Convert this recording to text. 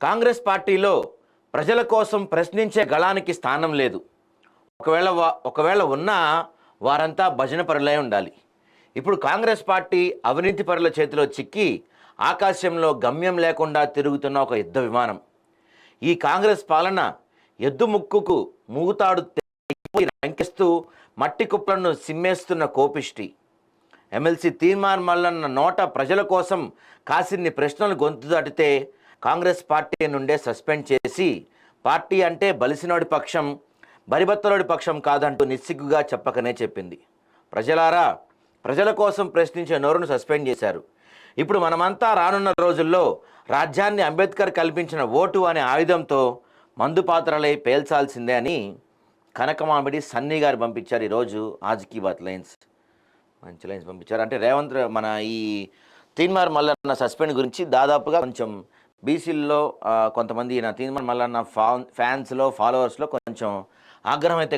కాంగ్రెస్ పార్టీలో ప్రజల కోసం ప్రశ్నించే గళానికి స్థానం లేదు. ఒకవేళ ఉన్నా వారంతా భజన పరులై ఉండాలి. ఇప్పుడు కాంగ్రెస్ పార్టీ అవినీతి పరుల చేతిలో చిక్కి ఆకాశంలో గమ్యం లేకుండా తిరుగుతున్న ఒక యుద్ధ విమానం. ఈ కాంగ్రెస్ పాలన ఎద్దు ముక్కుకు మూగుతాడు రంకిస్తూ మట్టి కుప్పలను సిమ్మేస్తున్న కోపిష్టి. ఎమ్మెల్సీ తీర్మాన్ మల్లన్న నోట ప్రజల కోసం కాసిన్ని ప్రశ్నలు గొంతు దాటితే కాంగ్రెస్ పార్టీ నుండే సస్పెండ్ చేసి పార్టీ అంటే బలిసినోడి పక్షం, బరిబత్తలోడి పక్షం కాదంటూ నిస్సిగ్గుగా చెప్పకనే చెప్పింది. ప్రజలారా, ప్రజల కోసం ప్రశ్నించే నోరును సస్పెండ్ చేశారు. ఇప్పుడు మనమంతా రానున్న రోజుల్లో రాజ్యాన్ని అంబేద్కర్ కల్పించిన ఓటు అనే ఆయుధంతో మందు పాత్రలై పేల్చాల్సిందే అని కనకమామిడి సన్నీ గారు పంపించారు. ఈరోజు ఆజ్కీ బాత్ లైన్స్, మంచి లైన్స్ పంపించారు. అంటే రేవంత్ మన ఈ తీన్మార్ మల్లన్న సస్పెండ్ గురించి దాదాపుగా కొంచెం బీసీల్లో కొంతమంది తీన్మార్ మల్లన్న ఫ్యాన్స్లో, ఫాలోవర్స్లో కొంచెం ఆగ్రహం అయితే